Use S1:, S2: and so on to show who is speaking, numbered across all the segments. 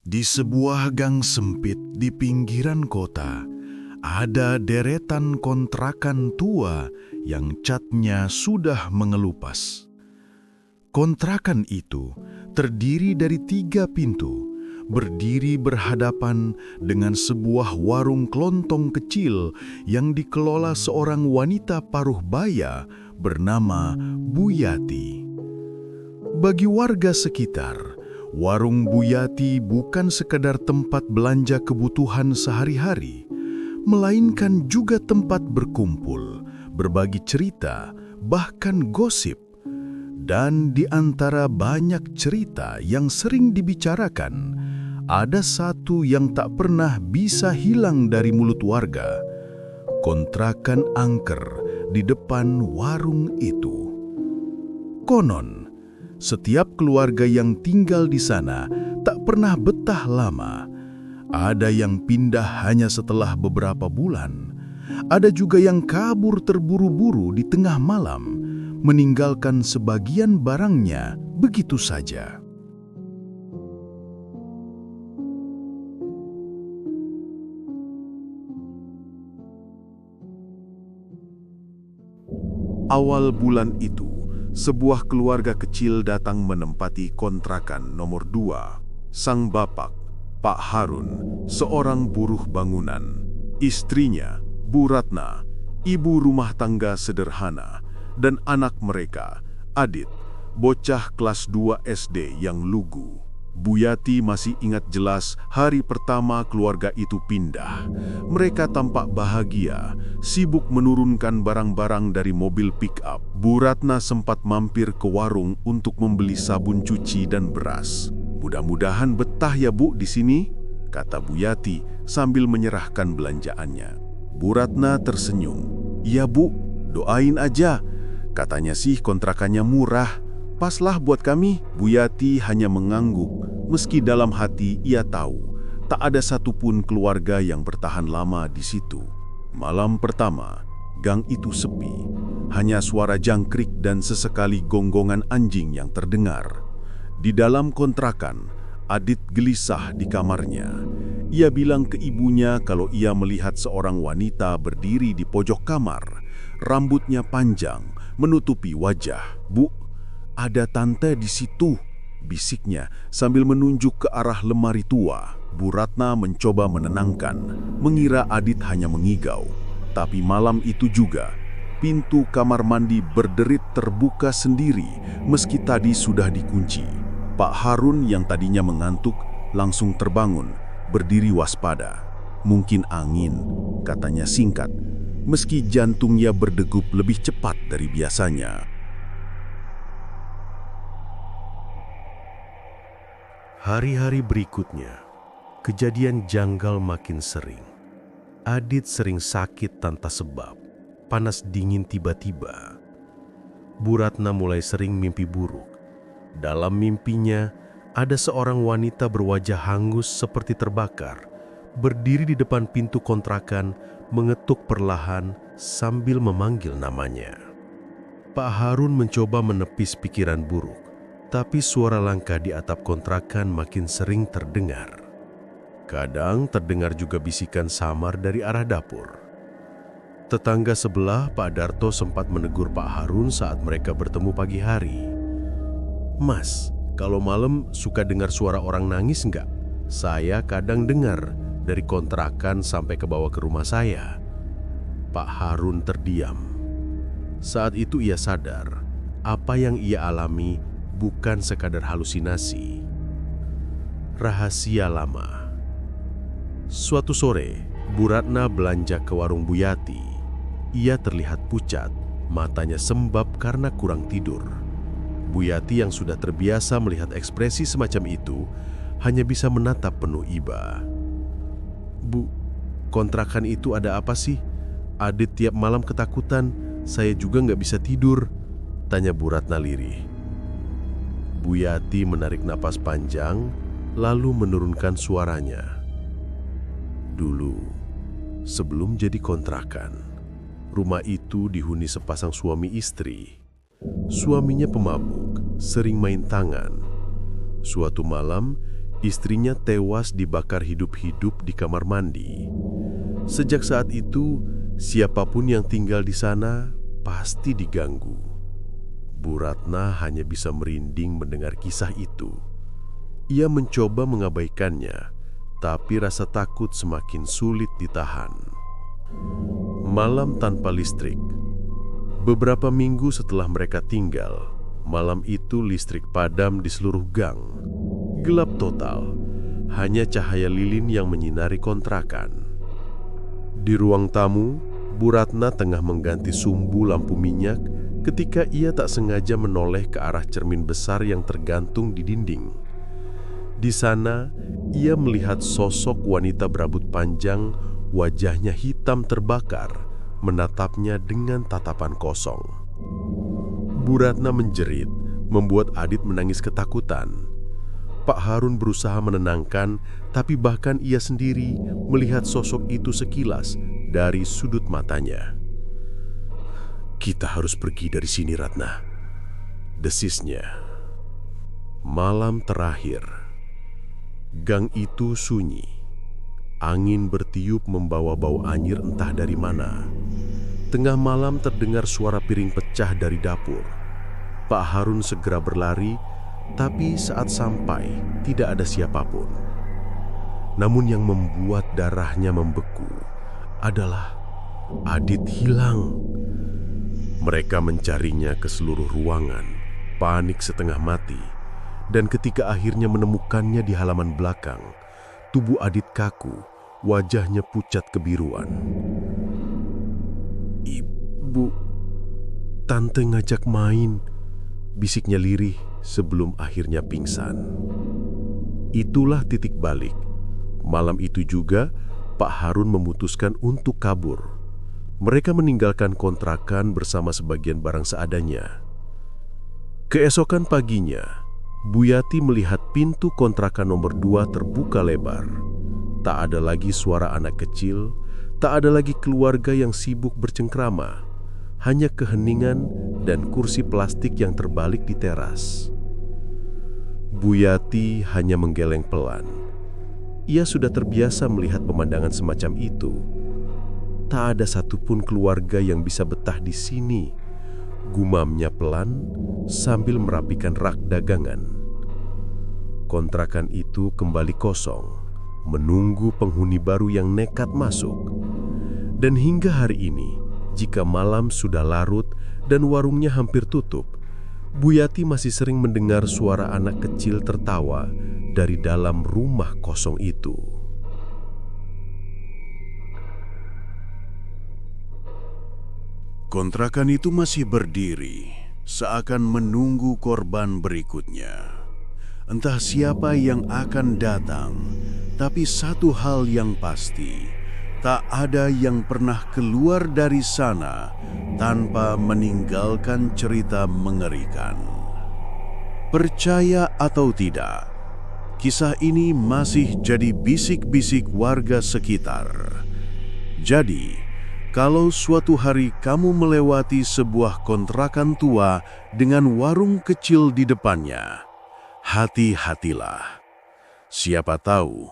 S1: Di sebuah gang sempit di pinggiran kota, ada deretan kontrakan tua yang catnya sudah mengelupas. Kontrakan itu terdiri dari 3 pintu, berdiri berhadapan dengan sebuah warung kelontong kecil yang dikelola seorang wanita paruh baya bernama Bu Yati. Bagi warga sekitar, warung Bu Yati bukan sekedar tempat belanja kebutuhan sehari-hari, melainkan juga tempat berkumpul, berbagi cerita, bahkan gosip. Dan di antara banyak cerita yang sering dibicarakan, ada satu yang tak pernah bisa hilang dari mulut warga: kontrakan angker di depan warung itu. Konon, setiap keluarga yang tinggal di sana tak pernah betah lama. Ada yang pindah hanya setelah beberapa bulan. Ada juga yang kabur terburu-buru di tengah malam, meninggalkan sebagian barangnya begitu saja. Awal bulan itu, sebuah keluarga kecil datang menempati kontrakan nomor 2. Sang bapak, Pak Harun, seorang buruh bangunan. Istrinya, Bu Ratna, ibu rumah tangga sederhana. Dan anak mereka, Adit, bocah kelas 2 SD yang lugu. Bu Yati masih ingat jelas hari pertama keluarga itu pindah. Mereka tampak bahagia, sibuk menurunkan barang-barang dari mobil pick-up. Bu Ratna sempat mampir ke warung untuk membeli sabun cuci dan beras. "Mudah-mudahan betah ya Bu di sini," kata Bu Yati sambil menyerahkan belanjaannya. Bu Ratna tersenyum. "Iya Bu, doain aja. Katanya sih kontrakannya murah. Paslah buat kami." Bu Yati hanya mengangguk, meski dalam hati ia tahu tak ada satupun keluarga yang bertahan lama di situ. Malam pertama, gang itu sepi. Hanya suara jangkrik dan sesekali gonggongan anjing yang terdengar. Di dalam kontrakan, Adit gelisah di kamarnya. Ia bilang ke ibunya kalau ia melihat seorang wanita berdiri di pojok kamar. Rambutnya panjang, menutupi wajah. "Bu, ada tante di situ," bisiknya sambil menunjuk ke arah lemari tua. Bu Ratna mencoba menenangkan, mengira Adit hanya mengigau. Tapi malam itu juga, pintu kamar mandi berderit terbuka sendiri meski tadi sudah dikunci. Pak Harun yang tadinya mengantuk langsung terbangun, berdiri waspada. "Mungkin angin," katanya singkat, meski jantungnya berdegup lebih cepat dari biasanya. Hari-hari berikutnya, kejadian janggal makin sering. Adit sering sakit tanpa sebab, panas dingin tiba-tiba. Bu Ratna mulai sering mimpi buruk. Dalam mimpinya, ada seorang wanita berwajah hangus seperti terbakar, berdiri di depan pintu kontrakan, mengetuk perlahan sambil memanggil namanya. Pak Harun mencoba menepis pikiran buruk, tapi suara langkah di atap kontrakan makin sering terdengar. Kadang terdengar juga bisikan samar dari arah dapur. Tetangga sebelah, Pak Darto, sempat menegur Pak Harun saat mereka bertemu pagi hari. "Mas, kalau malam suka dengar suara orang nangis nggak? Saya kadang dengar dari kontrakan sampai ke bawah ke rumah saya." Pak Harun terdiam. Saat itu ia sadar, apa yang ia alami bukan sekadar halusinasi. Rahasia lama. Suatu sore, Bu Ratna belanja ke warung Bu Yati. Ia terlihat pucat, matanya sembab karena kurang tidur. Bu Yati yang sudah terbiasa melihat ekspresi semacam itu, hanya bisa menatap penuh iba. "Bu, kontrakan itu ada apa sih? Adit tiap malam ketakutan, saya juga nggak bisa tidur," tanya Bu Ratna lirih. Bu Yati menarik napas panjang, lalu menurunkan suaranya. "Dulu, sebelum jadi kontrakan, rumah itu dihuni sepasang suami istri. Suaminya pemabuk, sering main tangan. Suatu malam,
S2: Istrinya tewas dibakar hidup-hidup di kamar mandi. Sejak saat itu, siapapun yang tinggal di sana pasti diganggu. Bu Ratna hanya bisa merinding mendengar kisah itu. Ia mencoba mengabaikannya, tapi rasa takut semakin sulit ditahan. Malam tanpa listrik. Beberapa minggu setelah mereka tinggal, malam itu listrik padam di seluruh gang. Gelap total, hanya cahaya lilin yang menyinari kontrakan. Di ruang tamu, Bu Ratna tengah mengganti sumbu lampu minyak ketika ia tak sengaja menoleh ke arah cermin besar yang tergantung di dinding. Di sana, ia melihat sosok wanita berambut panjang, wajahnya hitam terbakar, menatapnya dengan tatapan kosong. Bu Ratna menjerit, membuat Adit menangis ketakutan. Pak Harun berusaha menenangkan, tapi bahkan ia sendiri melihat sosok itu sekilas dari sudut matanya. "Kita harus pergi dari sini, Ratna," desisnya. Malam terakhir. Gang itu sunyi. Angin bertiup membawa bau anyir entah dari mana. Tengah malam terdengar suara piring pecah dari dapur. Pak Harun segera berlari, tapi saat sampai tidak ada siapapun. Namun yang membuat darahnya membeku adalah Adit hilang. Mereka mencarinya ke seluruh ruangan, panik setengah mati. Dan ketika akhirnya menemukannya di halaman belakang, tubuh Adit kaku, wajahnya pucat kebiruan. "Ibu, tante ngajak main," bisiknya lirih sebelum akhirnya pingsan. Itulah titik balik. Malam itu juga, Pak Harun memutuskan untuk kabur. Mereka meninggalkan kontrakan bersama sebagian barang seadanya. Keesokan paginya, Bu Yati melihat pintu kontrakan nomor 2 terbuka lebar. Tak ada lagi suara anak kecil, tak ada lagi keluarga yang sibuk bercengkrama. Hanya keheningan dan kursi plastik yang terbalik di teras. Bu Yati hanya menggeleng pelan. Ia sudah terbiasa melihat pemandangan semacam itu. Tak ada satupun keluarga yang bisa betah di sini, gumamnya pelan sambil merapikan rak dagangan. Kontrakan itu kembali kosong, menunggu penghuni baru yang nekat masuk. Dan hingga hari ini, jika malam sudah larut dan warungnya hampir tutup, Bu Yati masih sering mendengar suara anak kecil tertawa dari dalam rumah kosong itu.
S1: Kontrakan itu masih berdiri, seakan menunggu korban berikutnya. Entah siapa yang akan datang, tapi satu hal yang pasti, tak ada yang pernah keluar dari sana tanpa meninggalkan cerita mengerikan. Percaya atau tidak, kisah ini masih jadi bisik-bisik warga sekitar. Jadi, kalau suatu hari kamu melewati sebuah kontrakan tua dengan warung kecil di depannya, hati-hatilah. Siapa tahu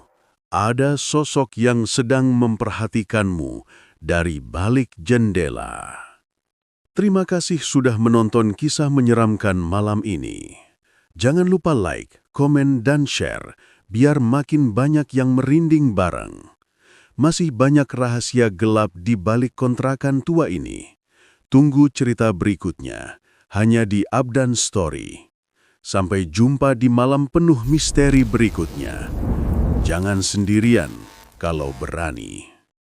S1: ada sosok yang sedang memperhatikanmu dari balik jendela. Terima kasih sudah menonton kisah menyeramkan malam ini. Jangan lupa like, komen, dan share biar makin banyak yang merinding bareng. Masih banyak rahasia gelap di balik kontrakan tua ini. Tunggu cerita berikutnya hanya di Abdan Story. Sampai jumpa di malam penuh misteri berikutnya. Jangan sendirian kalau berani.